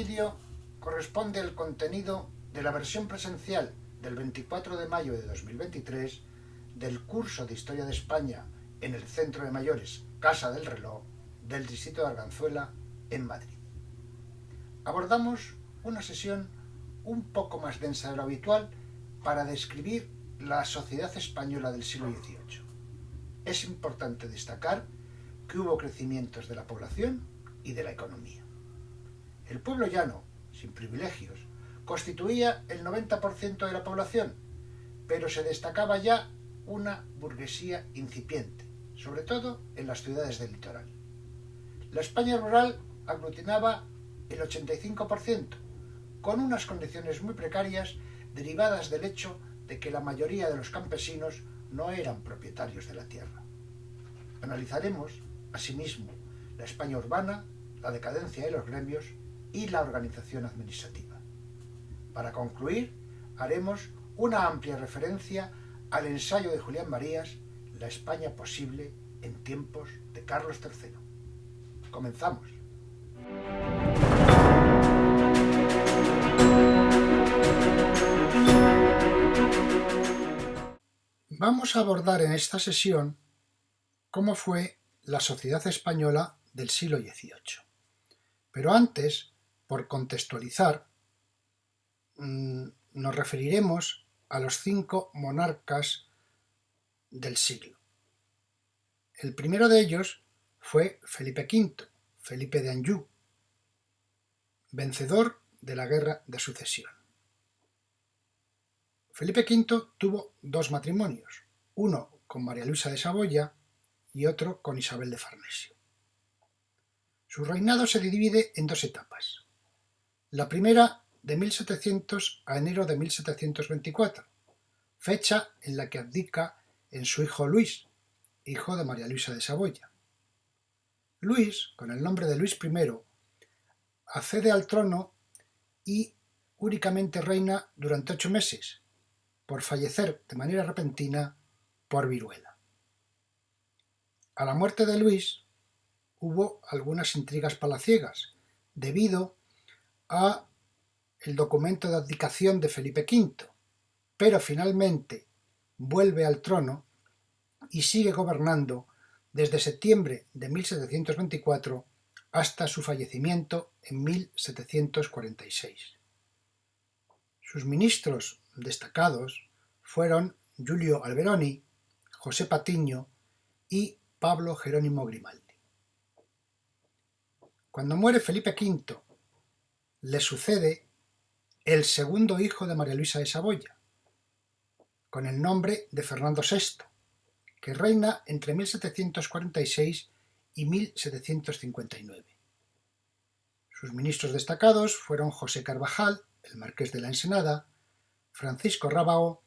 vídeo corresponde al contenido de la versión presencial del 24 de mayo de 2023 del curso de Historia de España en el Centro de Mayores Casa del Reloj del Distrito de Arganzuela en Madrid. Abordamos una sesión un poco más densa de lo habitual para describir la sociedad española del siglo XVIII. Es importante destacar que hubo crecimientos de la población y de la economía. El pueblo llano, sin privilegios, constituía el 90% de la población, pero se destacaba ya una burguesía incipiente, sobre todo en las ciudades del litoral. La España rural aglutinaba el 85%, con unas condiciones muy precarias derivadas del hecho de que la mayoría de los campesinos no eran propietarios de la tierra. Analizaremos, asimismo, la España urbana, la decadencia de los gremios y la organización administrativa. Para concluir, haremos una amplia referencia al ensayo de Julián Marías, La España posible en tiempos de Carlos III. Comenzamos. Vamos a abordar en esta sesión cómo fue la sociedad española del siglo XVIII. Pero antes, por contextualizar, nos referiremos a los 5 monarcas del siglo. El primero de ellos fue Felipe V, Felipe de Anjou, vencedor de la Guerra de Sucesión. Felipe V tuvo 2 matrimonios, uno con María Luisa de Saboya y otro con Isabel de Farnesio. Su reinado se divide en 2 etapas. La primera de 1700 a enero de 1724, fecha en la que abdica en su hijo Luis, hijo de María Luisa de Saboya. Luis, con el nombre de Luis I, accede al trono y únicamente reina durante 8 meses, por fallecer de manera repentina por viruela. A la muerte de Luis hubo algunas intrigas palaciegas, debido a el documento de abdicación de Felipe V, pero finalmente vuelve al trono y sigue gobernando desde septiembre de 1724 hasta su fallecimiento en 1746. Sus ministros destacados fueron Giulio Alberoni, José Patiño y Pablo Jerónimo Grimaldi. Cuando muere Felipe V, le sucede el segundo hijo de María Luisa de Saboya, con el nombre de Fernando VI, que reina entre 1746 y 1759. Sus ministros destacados fueron José Carvajal, el marqués de la Ensenada, Francisco Rábago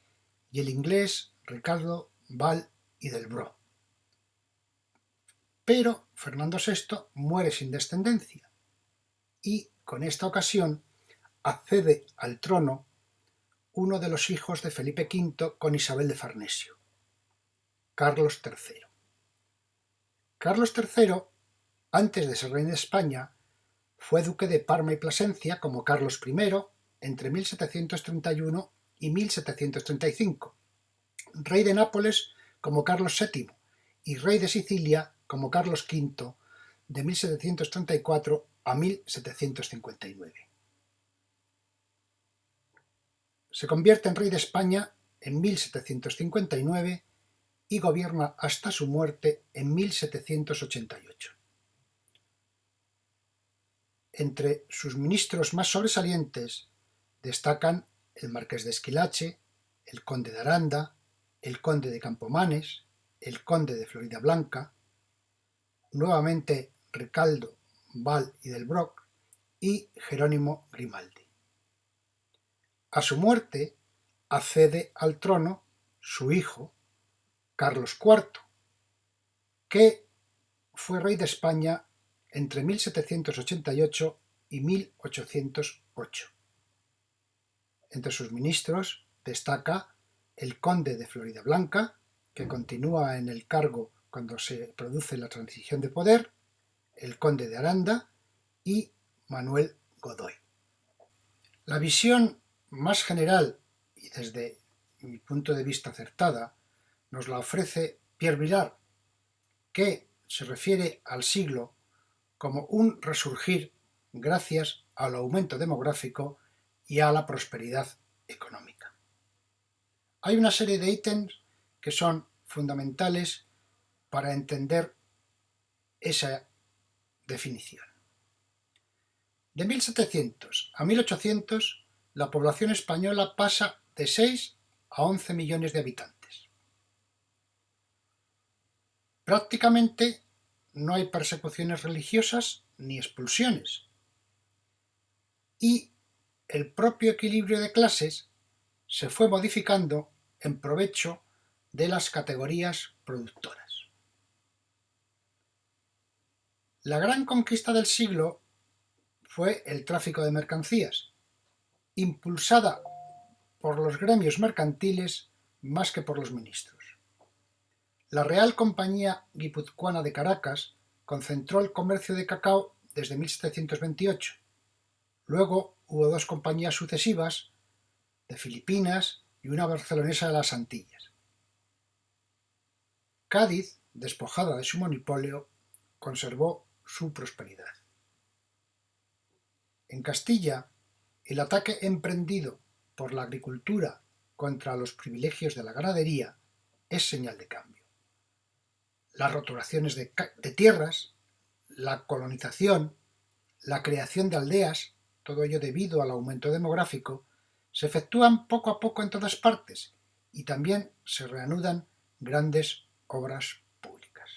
y el inglés Ricardo Vall y del Bro. Pero Fernando VI muere sin descendencia y, con esta ocasión, accede al trono uno de los hijos de Felipe V con Isabel de Farnesio, Carlos III. Carlos III, antes de ser rey de España, fue duque de Parma y Plasencia como Carlos I entre 1731 y 1735, rey de Nápoles como Carlos VII y rey de Sicilia como Carlos V de 1734 a 1759. Se convierte en rey de España en 1759 y gobierna hasta su muerte en 1788. Entre sus ministros más sobresalientes destacan el marqués de Esquilache, el conde de Aranda, el conde de Campomanes, el conde de Floridablanca, nuevamente Ricardo Vall y del Broc y Jerónimo Grimaldi. A su muerte accede al trono su hijo, Carlos IV, que fue rey de España entre 1788 y 1808. Entre sus ministros destaca el conde de Floridablanca, que continúa en el cargo cuando se produce la transición de poder, el conde de Aranda y Manuel Godoy. La visión más general y desde mi punto de vista acertada nos la ofrece Pierre Vilar, que se refiere al siglo como un resurgir gracias al aumento demográfico y a la prosperidad económica. Hay una serie de ítems que son fundamentales para entender esa definición. De 1700 a 1800, la población española pasa de 6 a 11 millones de habitantes. Prácticamente no hay persecuciones religiosas ni expulsiones. Y el propio equilibrio de clases se fue modificando en provecho de las categorías productoras. La gran conquista del siglo fue el tráfico de mercancías, impulsada por los gremios mercantiles más que por los ministros. La Real Compañía Guipuzcoana de Caracas concentró el comercio de cacao desde 1728. Luego hubo dos compañías sucesivas, de Filipinas y una barcelonesa de las Antillas. Cádiz, despojada de su monopolio, conservó su prosperidad. En Castilla, el ataque emprendido por la agricultura contra los privilegios de la ganadería es señal de cambio. Las roturaciones de tierras, la colonización, la creación de aldeas, todo ello debido al aumento demográfico, se efectúan poco a poco en todas partes y también se reanudan grandes obras públicas.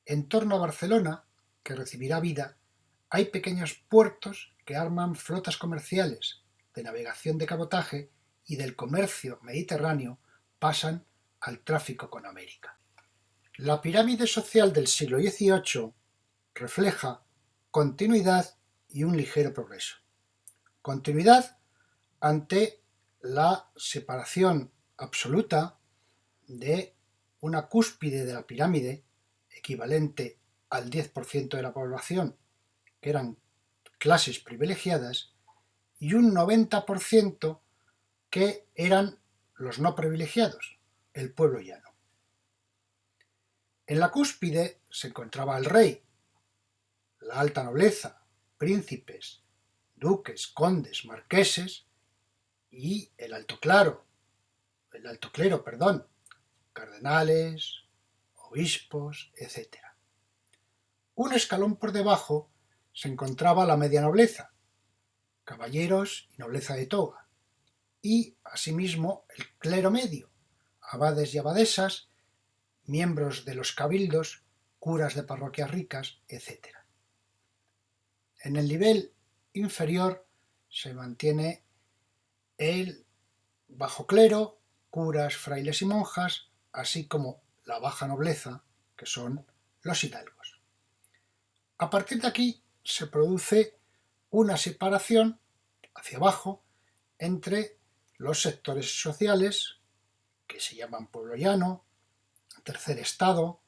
En torno a Barcelona, que recibirá vida, hay pequeños puertos que arman flotas comerciales, de navegación de cabotaje y del comercio mediterráneo pasan al tráfico con América. La pirámide social del siglo XVIII refleja continuidad y un ligero progreso. Continuidad ante la separación absoluta de una cúspide de la pirámide, equivalente al 10% de la población, que eran clases privilegiadas, y un 90% que eran los no privilegiados, el pueblo llano. En la cúspide se encontraba el rey, la alta nobleza, príncipes, duques, condes, marqueses y el alto clero, cardenales, obispos, etc. Un escalón por debajo se encontraba la media nobleza, caballeros y nobleza de toga, y asimismo el clero medio, abades y abadesas, miembros de los cabildos, curas de parroquias ricas, etc. En el nivel inferior se mantiene el bajo clero, curas, frailes y monjas, así como la baja nobleza, que son los hidalgos. A partir de aquí se produce una separación hacia abajo entre los sectores sociales, que se llaman pueblo llano, tercer estado,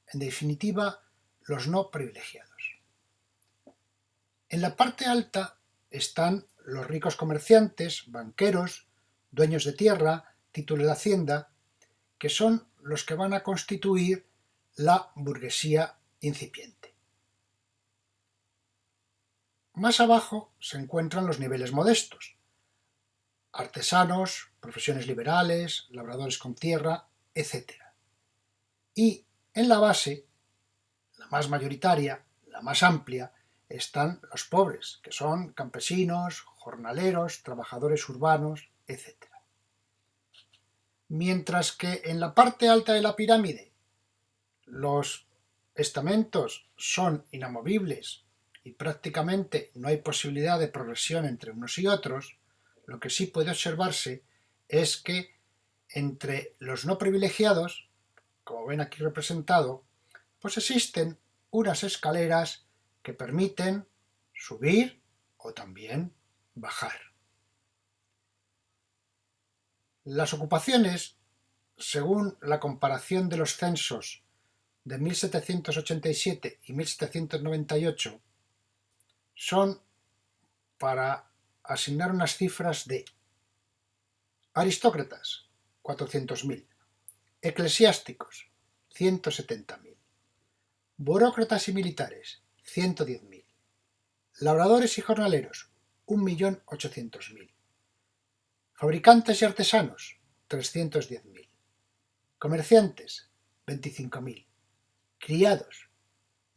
en definitiva, los no privilegiados. En la parte alta están los ricos comerciantes, banqueros, dueños de tierra, títulos de hacienda, que son los que van a constituir la burguesía incipiente. Más abajo se encuentran los niveles modestos, artesanos, profesiones liberales, labradores con tierra, etc. Y en la base, la más mayoritaria, la más amplia, están los pobres, que son campesinos, jornaleros, trabajadores urbanos, etc. Mientras que en la parte alta de la pirámide los estamentos son inamovibles y prácticamente no hay posibilidad de progresión entre unos y otros, lo que sí puede observarse es que entre los no privilegiados, como ven aquí representado, pues existen unas escaleras que permiten subir o también bajar. Las ocupaciones, según la comparación de los censos de 1787 y 1798, son para asignar unas cifras de aristócratas, 400.000, eclesiásticos, 170.000, burócratas y militares, 110.000, labradores y jornaleros, 1.800.000, fabricantes y artesanos, 310.000, comerciantes, 25.000, criados,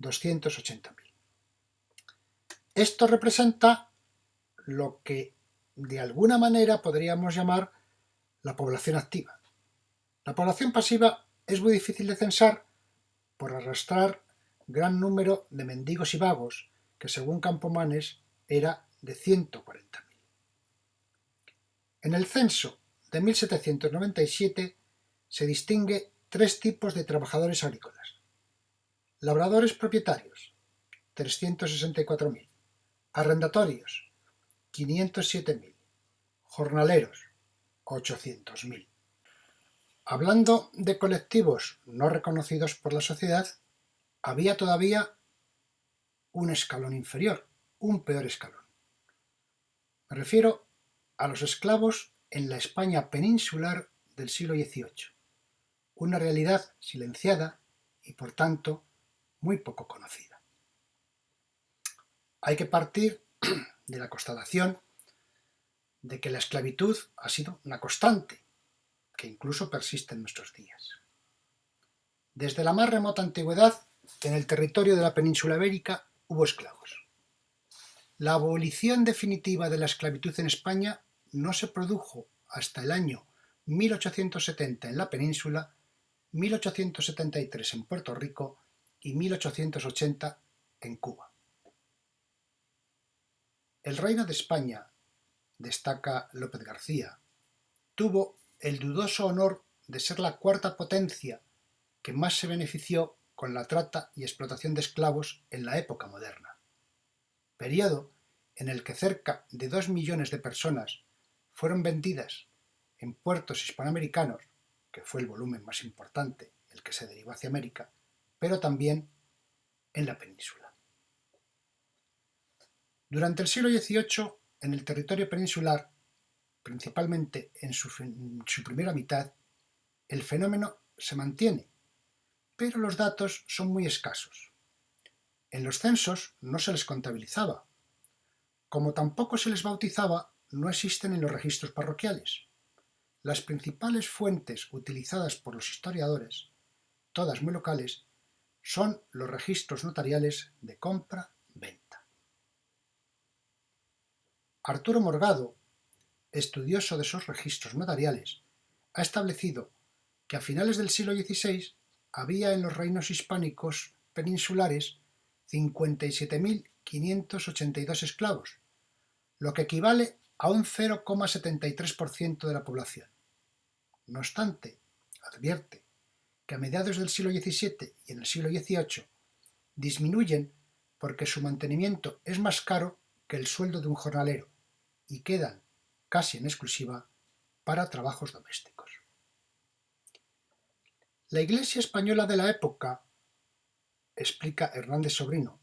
280.000. Esto representa lo que de alguna manera podríamos llamar la población activa. La población pasiva es muy difícil de censar por arrastrar gran número de mendigos y vagos, que según Campomanes era de 140.000. En el censo de 1797 se distingue tres tipos de trabajadores agrícolas: labradores propietarios, 364.000, arrendatorios, 507.000, jornaleros, 800.000. Hablando de colectivos no reconocidos por la sociedad, había todavía un escalón inferior, un peor escalón. Me refiero a los esclavos en la España peninsular del siglo XVIII, una realidad silenciada y por tanto muy poco conocida. Hay que partir de la constatación de que la esclavitud ha sido una constante, que incluso persiste en nuestros días. Desde la más remota antigüedad, en el territorio de la península ibérica hubo esclavos. La abolición definitiva de la esclavitud en España no se produjo hasta el año 1870 en la península, 1873 en Puerto Rico y 1880 en Cuba. El Reino de España, destaca López García, tuvo el dudoso honor de ser la cuarta potencia que más se benefició con la trata y explotación de esclavos en la época moderna, periodo en el que cerca de 2 millones de personas fueron vendidas en puertos hispanoamericanos, que fue el volumen más importante, el que se derivó hacia América, pero también en la península. Durante el siglo XVIII, en el territorio peninsular, principalmente en su primera mitad, el fenómeno se mantiene, pero los datos son muy escasos. En los censos no se les contabilizaba. Como tampoco se les bautizaba, no existen en los registros parroquiales. Las principales fuentes utilizadas por los historiadores, todas muy locales, son los registros notariales de compra-venta. Arturo Morgado, estudioso de esos registros notariales, ha establecido que a finales del siglo XVI había en los reinos hispánicos peninsulares 57.582 esclavos, lo que equivale a un 0,73% de la población. No obstante, advierte que a mediados del siglo XVII y en el siglo XVIII disminuyen porque su mantenimiento es más caro que el sueldo de un jornalero y quedan, casi en exclusiva, para trabajos domésticos. La Iglesia española de la época, explica Hernández Sobrino,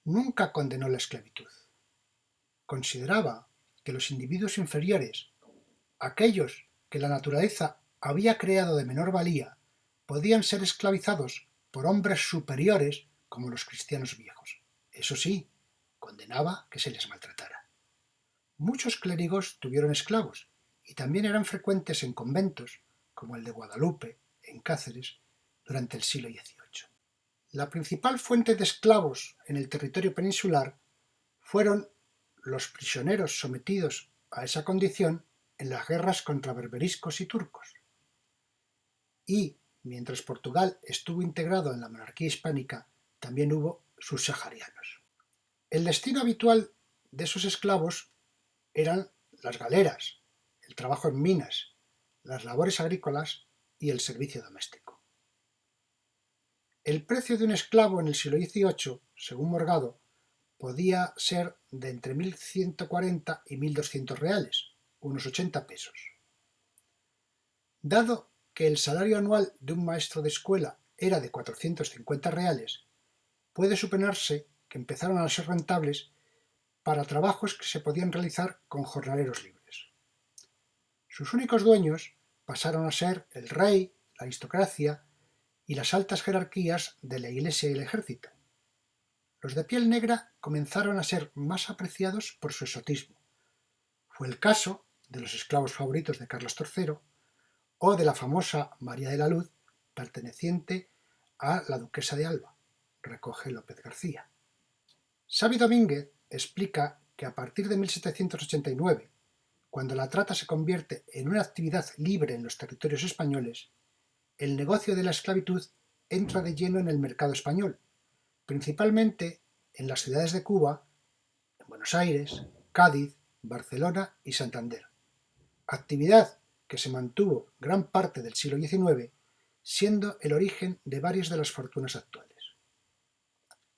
nunca condenó la esclavitud. Consideraba que los individuos inferiores, aquellos que la naturaleza había creado de menor valía, podían ser esclavizados por hombres superiores como los cristianos viejos. Eso sí, condenaba que se les maltratara. Muchos clérigos tuvieron esclavos y también eran frecuentes en conventos, como el de Guadalupe, en Cáceres, durante el siglo XVIII. La principal fuente de esclavos en el territorio peninsular fueron los prisioneros sometidos a esa condición en las guerras contra berberiscos y turcos. Y, mientras Portugal estuvo integrado en la monarquía hispánica, también hubo subsaharianos. El destino habitual de esos esclavos eran las galeras, el trabajo en minas, las labores agrícolas y el servicio doméstico. El precio de un esclavo en el siglo XVIII, según Morgado, podía ser de entre 1.140 y 1.200 reales, unos 80 pesos. Dado que el salario anual de un maestro de escuela era de 450 reales, puede suponerse que empezaron a ser rentables para trabajos que se podían realizar con jornaleros libres. Sus únicos dueños pasaron a ser el rey, la aristocracia y las altas jerarquías de la Iglesia y el ejército. Los de piel negra comenzaron a ser más apreciados por su exotismo. Fue el caso de los esclavos favoritos de Carlos III o de la famosa María de la Luz, perteneciente a la duquesa de Alba, recoge López García. Xavi Domínguez explica que a partir de 1789, cuando la trata se convierte en una actividad libre en los territorios españoles, el negocio de la esclavitud entra de lleno en el mercado español, principalmente en las ciudades de Cuba, en Buenos Aires, Cádiz, Barcelona y Santander. Actividad que se mantuvo gran parte del siglo XIX, siendo el origen de varias de las fortunas actuales.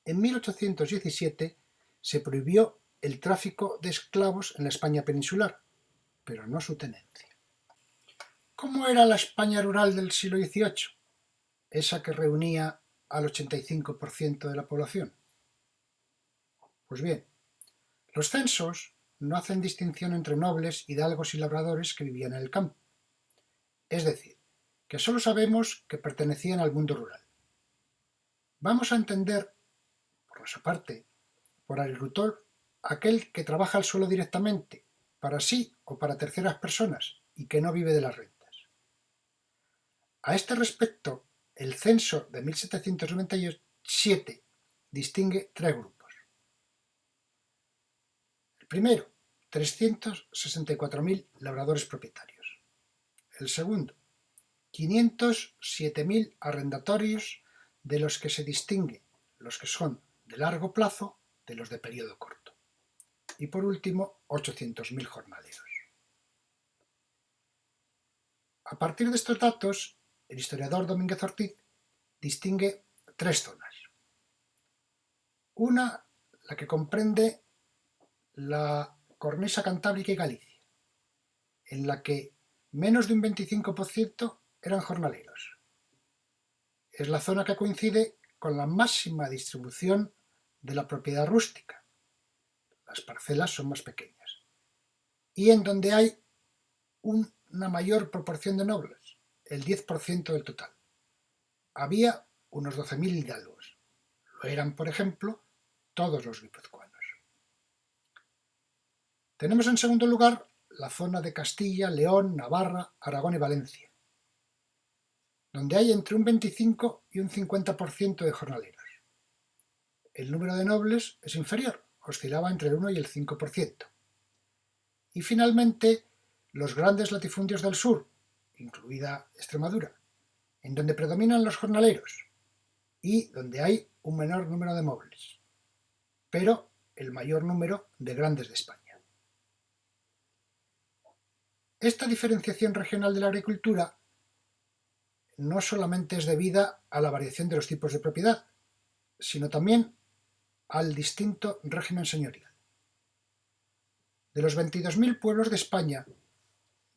En 1817 se prohibió el tráfico de esclavos en la España peninsular, pero no su tenencia. ¿Cómo era la España rural del siglo XVIII? Esa que reunía al 85% de la población. Pues bien, los censos no hacen distinción entre nobles, hidalgos y labradores que vivían en el campo. Es decir, que solo sabemos que pertenecían al mundo rural. Vamos a entender, por nuestra parte, por agricultor aquel que trabaja el suelo directamente, para sí o para terceras personas, y que no vive de las rentas. A este respecto, el censo de 1797 distingue tres grupos. El primero, 364.000 labradores propietarios. El segundo, 507.000 arrendatorios, de los que se distingue los que son de largo plazo de los de periodo corto. Y por último, 800.000 jornaleros. A partir de estos datos, el historiador Domínguez Ortiz distingue tres zonas. Una, la que comprende la cornisa cantábrica y Galicia, en la que menos de un 25% eran jornaleros. Es la zona que coincide con la máxima distribución de la propiedad rústica. Las parcelas son más pequeñas. Y en donde hay una mayor proporción de nobles, el 10% del total. Había unos 12.000 hidalgos. Lo eran, por ejemplo, todos los guipuzcoanos. Tenemos en segundo lugar la zona de Castilla, León, Navarra, Aragón y Valencia, donde hay entre un 25 y un 50% de jornaleros. El número de nobles es inferior, oscilaba entre el 1 y el 5%. Y finalmente, los grandes latifundios del sur, incluida Extremadura, en donde predominan los jornaleros y donde hay un menor número de nobles, pero el mayor número de grandes de España. Esta diferenciación regional de la agricultura no solamente es debida a la variación de los tipos de propiedad, sino también al distinto régimen señorial. De los 22.000 pueblos de España,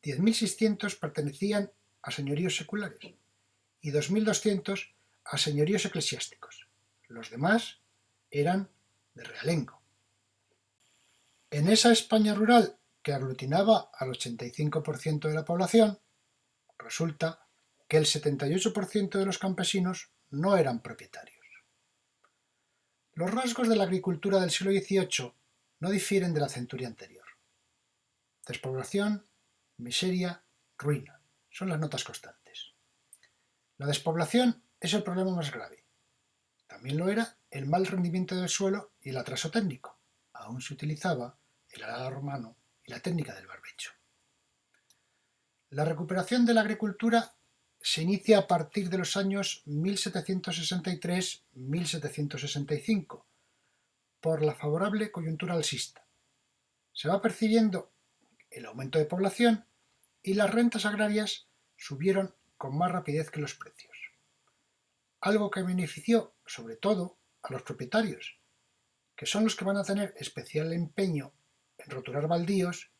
10.600 pertenecían a señoríos seculares y 2.200 a señoríos eclesiásticos. Los demás eran de realengo. En esa España rural, que aglutinaba al 85% de la población, resulta que el 78% de los campesinos no eran propietarios. Los rasgos de la agricultura del siglo XVIII no difieren de la centuria anterior. Despoblación, miseria, ruina son las notas constantes. La despoblación es el problema más grave. También lo era el mal rendimiento del suelo y el atraso técnico. Aún se utilizaba el arado romano y la técnica del barbecho. La recuperación de la agricultura se inicia a partir de los años 1763-1765 por la favorable coyuntura alcista. Se va percibiendo el aumento de población y las rentas agrarias subieron con más rapidez que los precios. Algo que benefició sobre todo a los propietarios, que son los que van a tener especial empeño en roturar baldíos,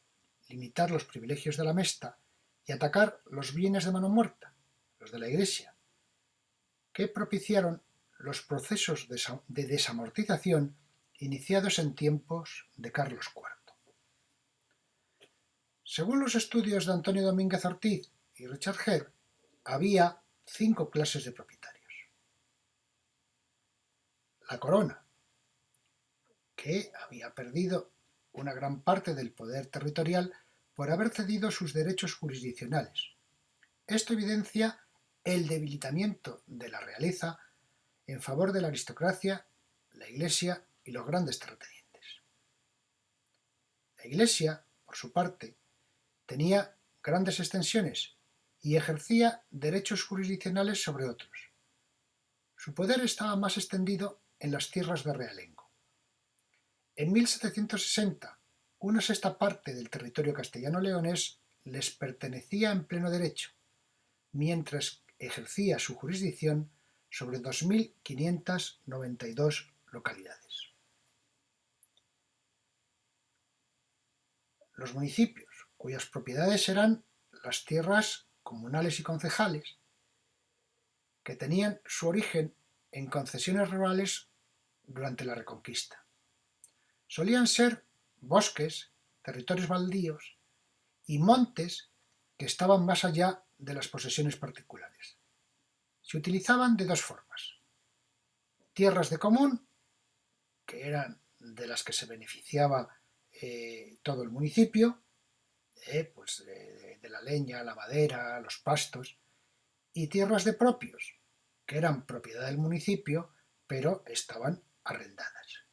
limitar los privilegios de la mesta y atacar los bienes de mano muerta, los de la Iglesia, que propiciaron los procesos de desamortización iniciados en tiempos de Carlos IV. Según los estudios de Antonio Domínguez Ortiz y Richard Hare, había 5 clases de propietarios. La corona, que había perdido una gran parte del poder territorial por haber cedido sus derechos jurisdiccionales. Esto evidencia el debilitamiento de la realeza en favor de la aristocracia, la Iglesia y los grandes terratenientes. La Iglesia, por su parte, tenía grandes extensiones y ejercía derechos jurisdiccionales sobre otros. Su poder estaba más extendido en las tierras de realengo. En 1760, una sexta parte del territorio castellano-leonés les pertenecía en pleno derecho, mientras ejercía su jurisdicción sobre 2.592 localidades. Los municipios, cuyas propiedades eran las tierras comunales y concejales, que tenían su origen en concesiones rurales durante la Reconquista. Solían ser bosques, territorios baldíos y montes que estaban más allá de las posesiones particulares. Se utilizaban de 2 formas: tierras de común, que eran de las que se beneficiaba todo el municipio, de la leña, la madera, los pastos, y tierras de propios, que eran propiedad del municipio, pero estaban arrendadas.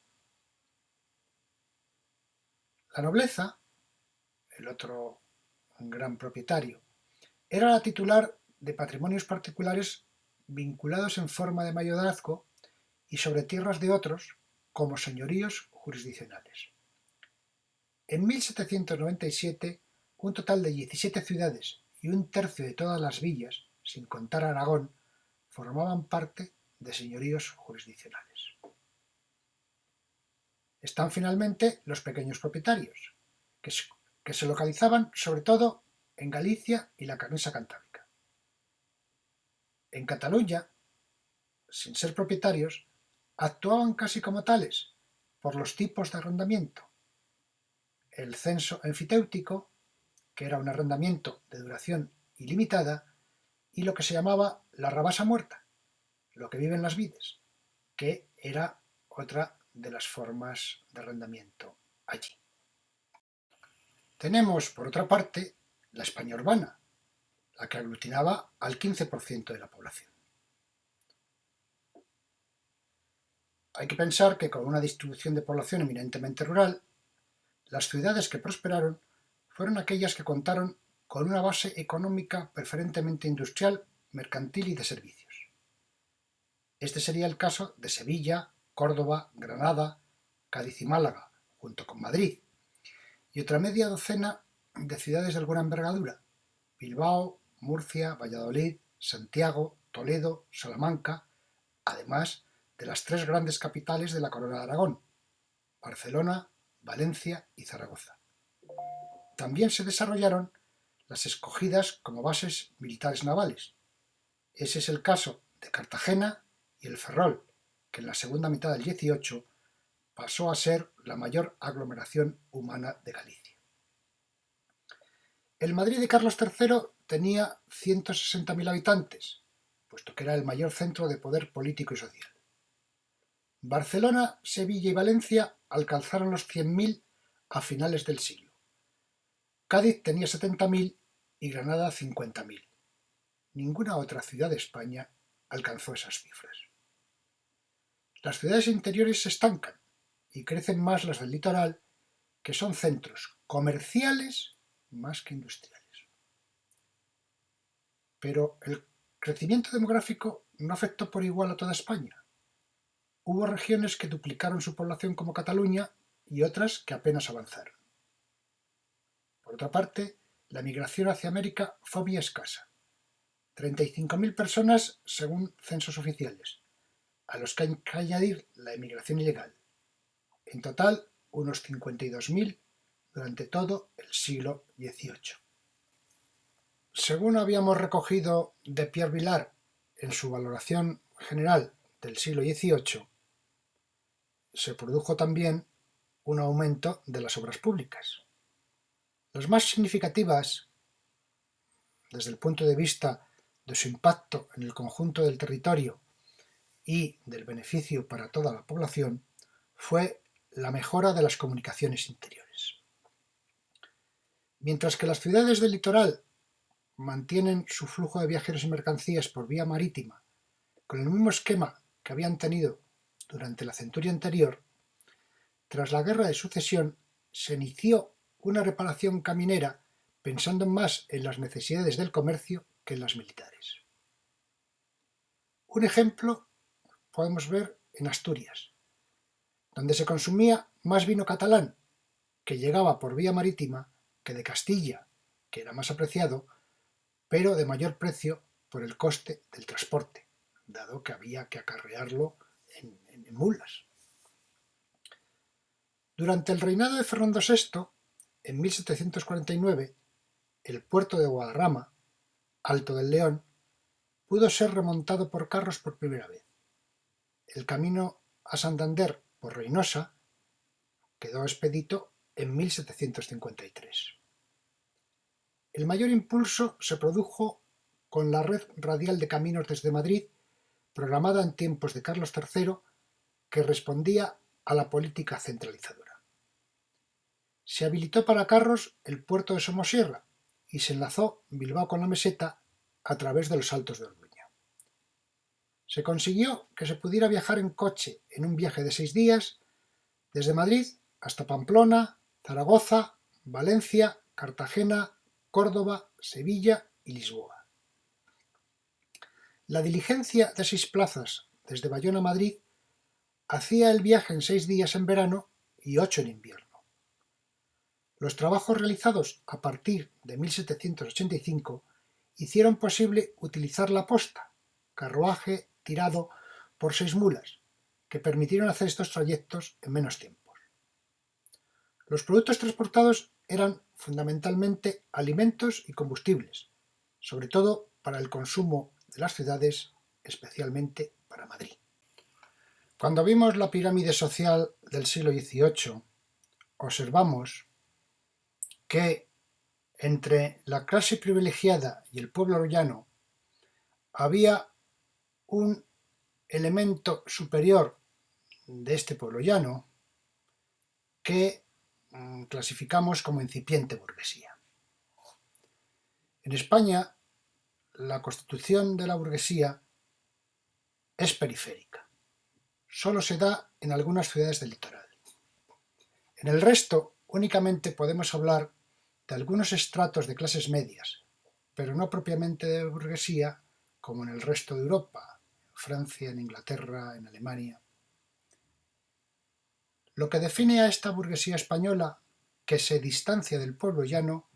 La nobleza, el otro gran propietario, era la titular de patrimonios particulares vinculados en forma de mayorazgo y sobre tierras de otros como señoríos jurisdiccionales. En 1797, un total de 17 ciudades y un tercio de todas las villas, sin contar Aragón, formaban parte de señoríos jurisdiccionales. Están finalmente los pequeños propietarios, que se localizaban sobre todo en Galicia y la Cornisa Cantábrica. En Cataluña, sin ser propietarios, actuaban casi como tales por los tipos de arrendamiento: el censo enfitéutico, que era un arrendamiento de duración ilimitada, y lo que se llamaba la rabasa muerta, lo que vive en las vides, que era otra de las formas de arrendamiento allí. Tenemos, por otra parte, la España urbana, la que aglutinaba al 15% de la población. Hay que pensar que con una distribución de población eminentemente rural, las ciudades que prosperaron fueron aquellas que contaron con una base económica preferentemente industrial, mercantil y de servicios. Este sería el caso de Sevilla, Córdoba, Granada, Cádiz y Málaga, junto con Madrid, y otra media docena de ciudades de alguna envergadura: Bilbao, Murcia, Valladolid, Santiago, Toledo, Salamanca, además de las 3 grandes capitales de la Corona de Aragón: Barcelona, Valencia y Zaragoza. También se desarrollaron las escogidas como bases militares navales. Ese es el caso de Cartagena y el Ferrol, que en la segunda mitad del 18 pasó a ser la mayor aglomeración humana de Galicia. El Madrid de Carlos III tenía 160.000 habitantes, puesto que era el mayor centro de poder político y social. Barcelona, Sevilla y Valencia alcanzaron los 100.000 a finales del siglo. Cádiz tenía 70.000 y Granada 50.000. Ninguna otra ciudad de España alcanzó esas cifras. Las ciudades interiores se estancan y crecen más las del litoral, que son centros comerciales más que industriales. Pero el crecimiento demográfico no afectó por igual a toda España. Hubo regiones que duplicaron su población como Cataluña y otras que apenas avanzaron. Por otra parte, la migración hacia América fue muy escasa: 35.000 personas según censos oficiales, a los que hay que añadir la emigración ilegal. En total, unos 52.000 durante todo el siglo XVIII. Según habíamos recogido de Pierre Vilar en su valoración general del siglo XVIII, se produjo también un aumento de las obras públicas. Las más significativas, desde el punto de vista de su impacto en el conjunto del territorio y del beneficio para toda la población, fue la mejora de las comunicaciones interiores. Mientras que las ciudades del litoral mantienen su flujo de viajeros y mercancías por vía marítima con el mismo esquema que habían tenido durante la centuria anterior, tras la Guerra de Sucesión se inició una reparación caminera pensando más en las necesidades del comercio que en las militares. Un ejemplo podemos ver en Asturias, donde se consumía más vino catalán que llegaba por vía marítima que de Castilla, que era más apreciado, pero de mayor precio por el coste del transporte, dado que había que acarrearlo en mulas. Durante el reinado de Fernando VI, en 1749, el puerto de Guadarrama, Alto del León, pudo ser remontado por carros por primera vez. El camino a Santander por Reynosa quedó expedito en 1753. El mayor impulso se produjo con la red radial de caminos desde Madrid, programada en tiempos de Carlos III, que respondía a la política centralizadora. Se habilitó para carros el puerto de Somosierra y se enlazó Bilbao con la meseta a través de los Altos de Orduña. Se consiguió que se pudiera viajar en coche en un viaje de 6 días desde Madrid hasta Pamplona, Zaragoza, Valencia, Cartagena, Córdoba, Sevilla y Lisboa. La diligencia de 6 plazas desde Bayona a Madrid hacía el viaje en 6 días en verano y 8 en invierno. Los trabajos realizados a partir de 1785 hicieron posible utilizar la posta, carruaje tirado por 6 mulas, que permitieron hacer estos trayectos en menos tiempo. Los productos transportados eran fundamentalmente alimentos y combustibles, sobre todo para el consumo de las ciudades, especialmente para Madrid. Cuando vimos la pirámide social del siglo XVIII, observamos que entre la clase privilegiada y el pueblo llano había un elemento superior de este pueblo llano que clasificamos como incipiente burguesía. En España, la constitución de la burguesía es periférica. Solo se da en algunas ciudades del litoral. En el resto, únicamente podemos hablar de algunos estratos de clases medias, pero no propiamente de burguesía como en el resto de Europa, en Francia, en Inglaterra, en Alemania. Lo que define a esta burguesía española, que se distancia del pueblo llano,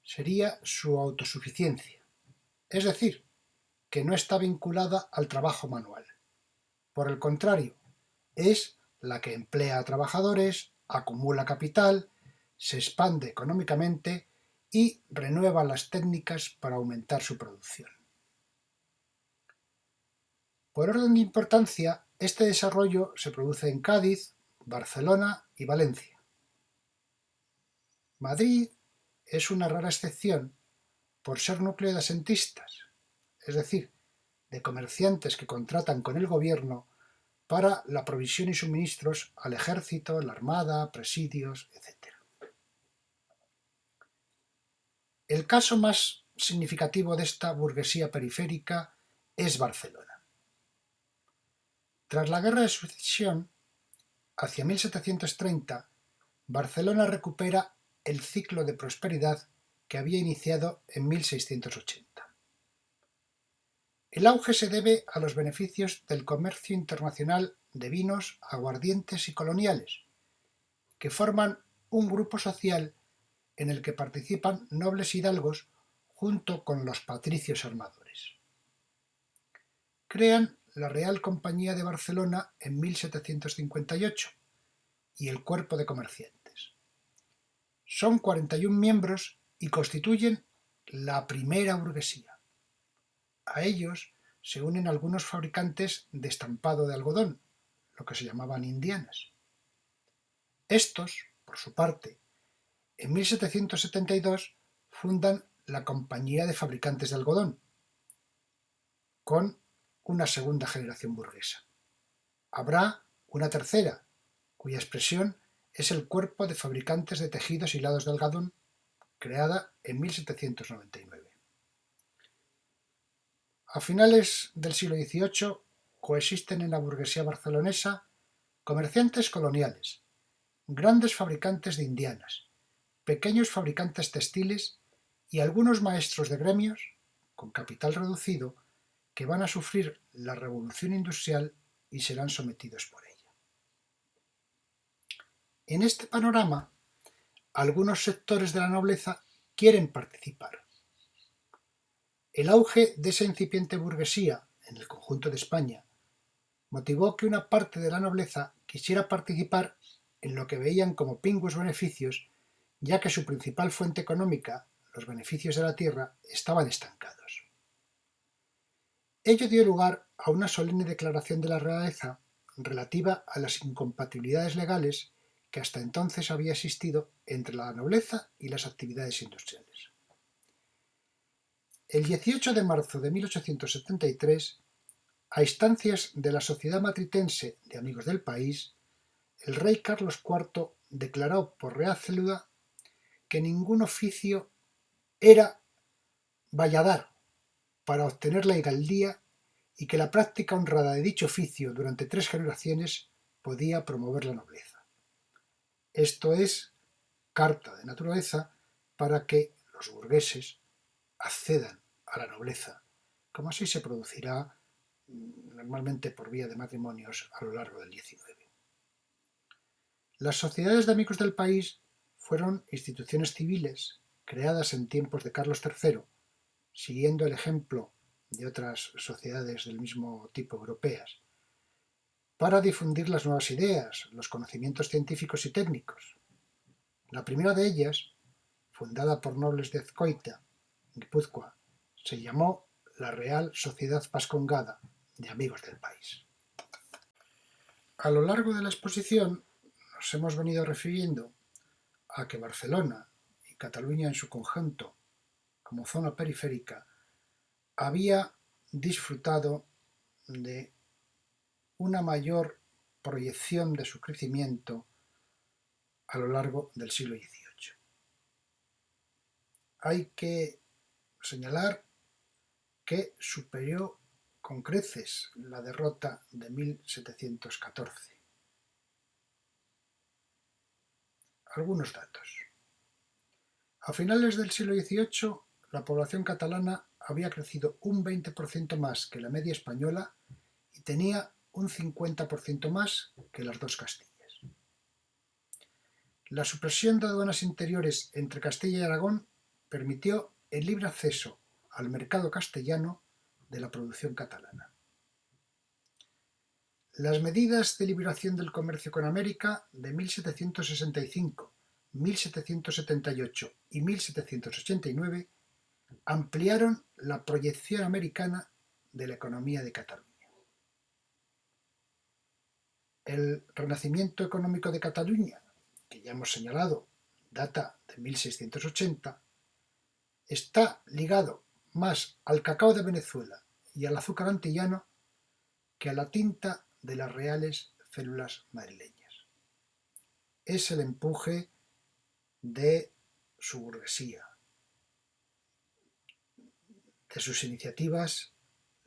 sería su autosuficiencia, es decir, que no está vinculada al trabajo manual. Por el contrario, es la que emplea a trabajadores, acumula capital, se expande económicamente y renueva las técnicas para aumentar su producción. Por orden de importancia, este desarrollo se produce en Cádiz, Barcelona y Valencia. Madrid es una rara excepción por ser núcleo de asentistas, es decir, de comerciantes que contratan con el gobierno para la provisión y suministros al ejército, la armada, presidios, etc. El caso más significativo de esta burguesía periférica es Barcelona. Tras la Guerra de Sucesión, hacia 1730, Barcelona recupera el ciclo de prosperidad que había iniciado en 1680. El auge se debe a los beneficios del comercio internacional de vinos, aguardientes y coloniales, que forman un grupo social en el que participan nobles hidalgos junto con los patricios armadores. Crean la Real Compañía de Barcelona en 1758 y el Cuerpo de Comerciantes. Son 41 miembros y constituyen la primera burguesía. A ellos se unen algunos fabricantes de estampado de algodón, lo que se llamaban indianas. Estos, por su parte, en 1772 fundan la Compañía de Fabricantes de Algodón, con una segunda generación burguesa. Habrá una tercera, cuya expresión es el Cuerpo de Fabricantes de Tejidos Hilados de Algodón, creada en 1799. A finales del siglo XVIII coexisten en la burguesía barcelonesa comerciantes coloniales, grandes fabricantes de indianas, pequeños fabricantes textiles y algunos maestros de gremios, con capital reducido, que van a sufrir la revolución industrial y serán sometidos por ella. En este panorama, algunos sectores de la nobleza quieren participar. El auge de esa incipiente burguesía en el conjunto de España motivó que una parte de la nobleza quisiera participar en lo que veían como pingües beneficios, ya que su principal fuente económica, los beneficios de la tierra, estaban estancados. Ello dio lugar a una solemne declaración de la realeza relativa a las incompatibilidades legales que hasta entonces había existido entre la nobleza y las actividades industriales. El 18 de marzo de 1873, a instancias de la Sociedad Matritense de Amigos del País, el rey Carlos IV declaró por Real Cédula que ningún oficio era valladar para obtener la hidalguía y que la práctica honrada de dicho oficio durante 3 generaciones podía promover la nobleza. Esto es carta de naturaleza para que los burgueses accedan a la nobleza, como así se producirá normalmente por vía de matrimonios a lo largo del XIX. Las sociedades de amigos del país fueron instituciones civiles creadas en tiempos de Carlos III, siguiendo el ejemplo de otras sociedades del mismo tipo europeas, para difundir las nuevas ideas, los conocimientos científicos y técnicos. La primera de ellas, fundada por nobles de Azcoitia, Guipúzcoa, se llamó la Real Sociedad Vascongada de Amigos del País. A lo largo de la exposición nos hemos venido refiriendo a que Barcelona y Cataluña en su conjunto, como zona periférica, había disfrutado de una mayor proyección de su crecimiento a lo largo del siglo XVIII. Hay que señalar que superó con creces la derrota de 1714. Algunos datos. A finales del siglo XVIII, la población catalana había crecido un 20% más que la media española y tenía un 50% más que las dos Castillas. La supresión de aduanas interiores entre Castilla y Aragón permitió el libre acceso al mercado castellano de la producción catalana. Las medidas de liberación del comercio con América de 1765, 1778 y 1789 ampliaron la proyección americana de la economía de Cataluña. El renacimiento económico de Cataluña, que ya hemos señalado, data de 1680, está ligado más al cacao de Venezuela y al azúcar antillano que a la tinta de las reales células madrileñas. Es el empuje de su burguesía, de sus iniciativas,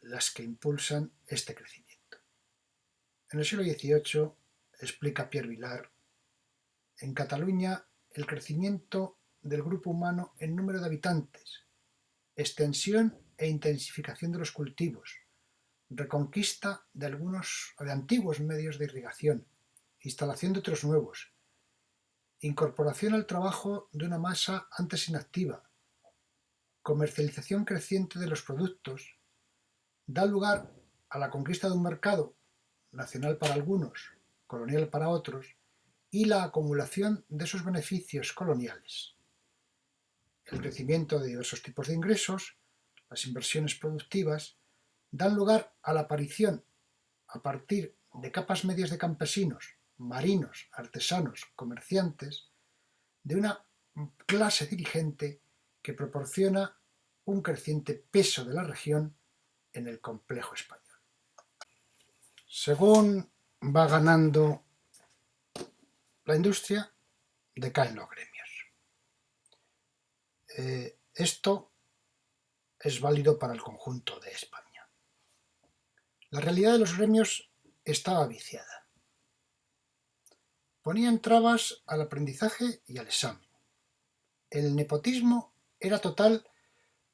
las que impulsan este crecimiento. En el siglo XVIII, explica Pierre Vilar, en Cataluña el crecimiento del grupo humano en número de habitantes, extensión e intensificación de los cultivos, reconquista de antiguos medios de irrigación, instalación de otros nuevos, incorporación al trabajo de una masa antes inactiva, comercialización creciente de los productos, da lugar a la conquista de un mercado, nacional para algunos, colonial para otros, y la acumulación de esos beneficios coloniales. El crecimiento de diversos tipos de ingresos, las inversiones productivas, dan lugar a la aparición, a partir de capas medias de campesinos, marinos, artesanos, comerciantes, de una clase dirigente que proporciona un creciente peso de la región en el complejo español. Según va ganando la industria, decaen los gremios. Esto es válido para el conjunto de España. La realidad de los gremios estaba viciada. Ponían trabas al aprendizaje y al examen. El nepotismo era total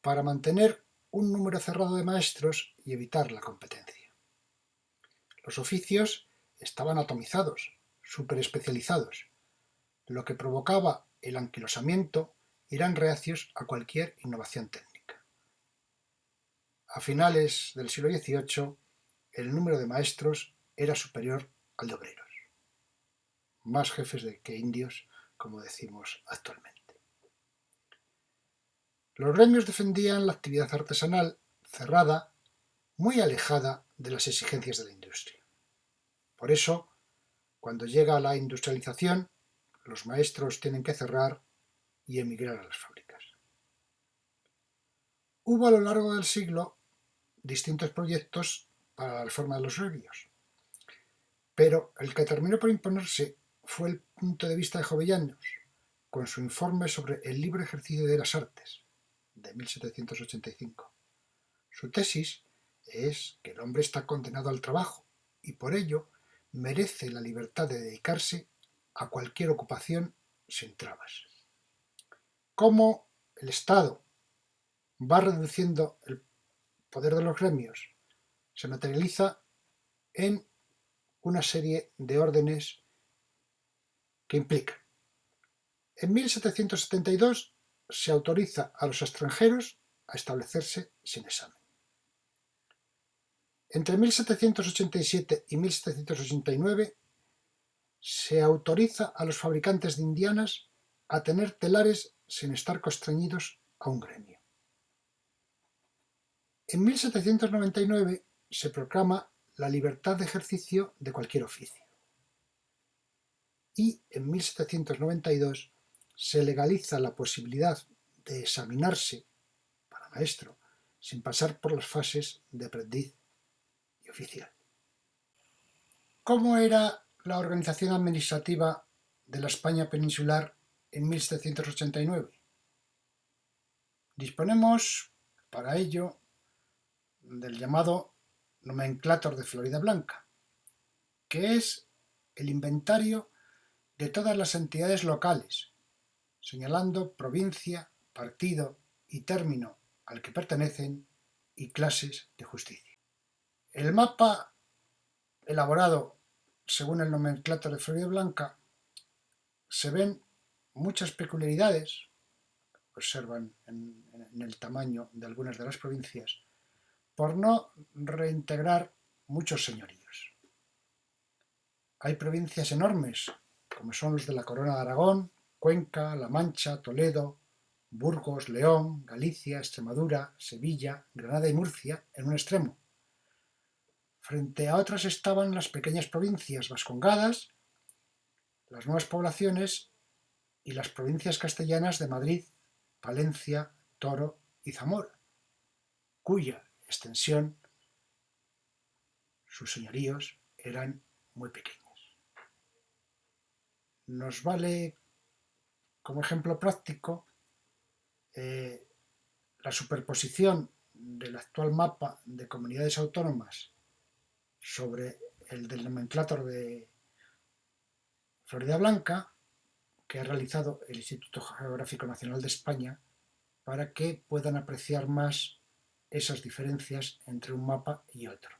para mantener un número cerrado de maestros y evitar la competencia. Los oficios estaban atomizados, superespecializados, lo que provocaba el anquilosamiento y eran reacios a cualquier innovación técnica. A finales del siglo XVIII, el número de maestros era superior al de obreros, más jefes que indios, como decimos actualmente. Los gremios defendían la actividad artesanal cerrada, muy alejada de las exigencias de la industria. Por eso, cuando llega la industrialización, los maestros tienen que cerrar y emigrar a las fábricas. Hubo a lo largo del siglo distintos proyectos para la reforma de los gremios, pero el que terminó por imponerse fue el punto de vista de Jovellanos, con su informe sobre el libre ejercicio de las artes, de 1785. Su tesis es que el hombre está condenado al trabajo y por ello merece la libertad de dedicarse a cualquier ocupación sin trabas. Cómo el Estado va reduciendo el poder de los gremios se materializa en una serie de órdenes que implican. En 1772 se autoriza a los extranjeros a establecerse sin examen. Entre 1787 y 1789 se autoriza a los fabricantes de indianas a tener telares sin estar constreñidos a un gremio. En 1799 se proclama la libertad de ejercicio de cualquier oficio. Y en 1792 se legaliza la posibilidad de examinarse para maestro sin pasar por las fases de aprendiz y oficial. ¿Cómo era la organización administrativa de la España peninsular en 1789? Disponemos para ello del llamado Nomenclátor de Florida Blanca, que es el inventario de todas las entidades locales, señalando provincia, partido y término al que pertenecen y clases de justicia. El mapa elaborado según el Nomenclátor de Florida Blanca se ven muchas peculiaridades, observan en el tamaño de algunas de las provincias, por no reintegrar muchos señoríos. Hay provincias enormes, como son los de la Corona de Aragón, Cuenca, La Mancha, Toledo, Burgos, León, Galicia, Extremadura, Sevilla, Granada y Murcia, en un extremo. Frente a otras estaban las pequeñas provincias vascongadas, las nuevas poblaciones y las provincias castellanas de Madrid, Palencia, Toro y Zamora, cuya extensión, sus señoríos, eran muy pequeños. Nos vale como ejemplo práctico la superposición del actual mapa de comunidades autónomas sobre el del nomenclátor de Florida Blanca, que ha realizado el Instituto Geográfico Nacional de España, para que puedan apreciar más esas diferencias entre un mapa y otro.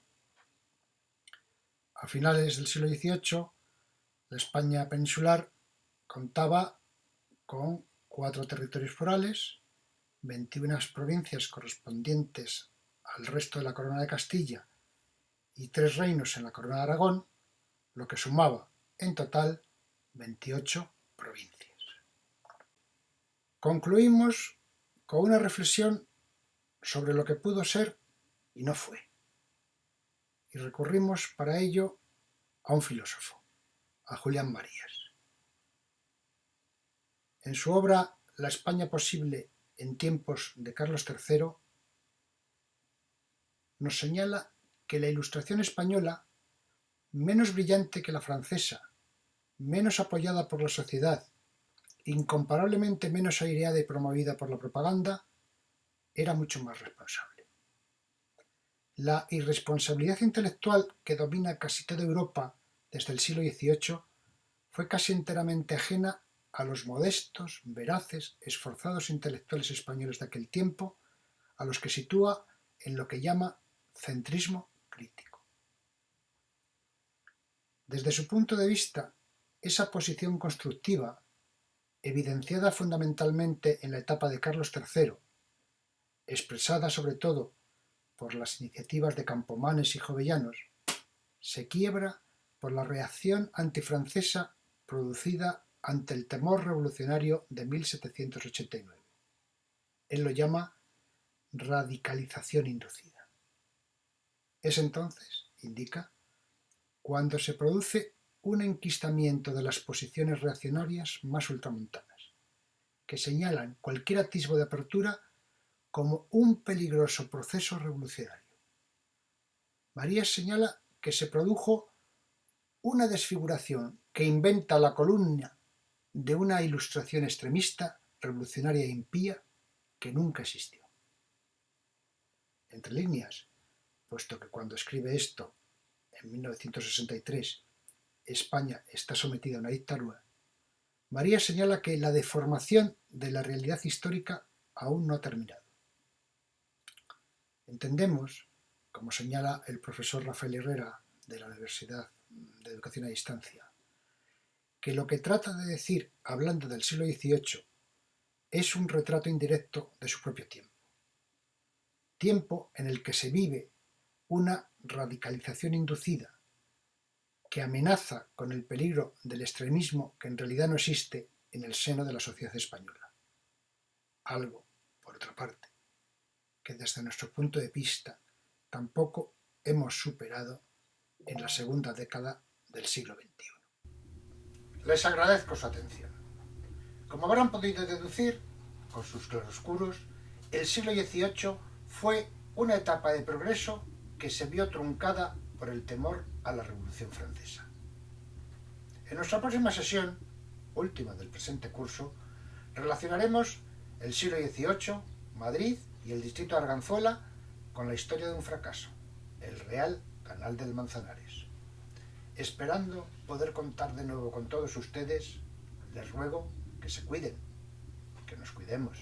A finales del siglo XVIII, la España peninsular contaba con 4 territorios forales, 21 provincias correspondientes al resto de la Corona de Castilla y 3 reinos en la Corona de Aragón, lo que sumaba en total 28 provincias. Concluimos con una reflexión sobre lo que pudo ser y no fue. Y recurrimos para ello a un filósofo, a Julián Marías. En su obra La España posible en tiempos de Carlos III, nos señala que la Ilustración española, menos brillante que la francesa, menos apoyada por la sociedad, incomparablemente menos aireada y promovida por la propaganda, era mucho más responsable. La irresponsabilidad intelectual que domina casi toda Europa desde el siglo XVIII fue casi enteramente ajena a los modestos, veraces, esforzados intelectuales españoles de aquel tiempo, a los que sitúa en lo que llama centrismo crítico. Desde su punto de vista, esa posición constructiva, evidenciada fundamentalmente en la etapa de Carlos III, expresada sobre todo por las iniciativas de Campomanes y Jovellanos, se quiebra por la reacción antifrancesa producida ante el temor revolucionario de 1789. Él lo llama radicalización inducida. Es entonces, indica, cuando se produce un enquistamiento de las posiciones reaccionarias más ultramontanas, que señalan cualquier atisbo de apertura como un peligroso proceso revolucionario. Marías señala que se produjo una desfiguración que inventa la columna de una ilustración extremista, revolucionaria e impía que nunca existió. Entre líneas, puesto que cuando escribe esto, en 1963, España está sometida a una dictadura, Marías señala que la deformación de la realidad histórica aún no ha terminado. Entendemos, como señala el profesor Rafael Herrera de la Universidad de Educación a Distancia, que lo que trata de decir, hablando del siglo XVIII, es un retrato indirecto de su propio tiempo. Tiempo en el que se vive una radicalización inducida que amenaza con el peligro del extremismo que en realidad no existe en el seno de la sociedad española. Algo, por otra parte, que desde nuestro punto de vista tampoco hemos superado en la segunda década del siglo XXI. Les agradezco su atención. Como habrán podido deducir, con sus claroscuros, el siglo XVIII fue una etapa de progreso que se vio truncada por el temor a la Revolución Francesa. En nuestra próxima sesión, última del presente curso, relacionaremos el siglo XVIII, Madrid y el distrito de Arganzuela con la historia de un fracaso, el Real Canal del Manzanares. Esperando poder contar de nuevo con todos ustedes, les ruego que se cuiden, que nos cuidemos.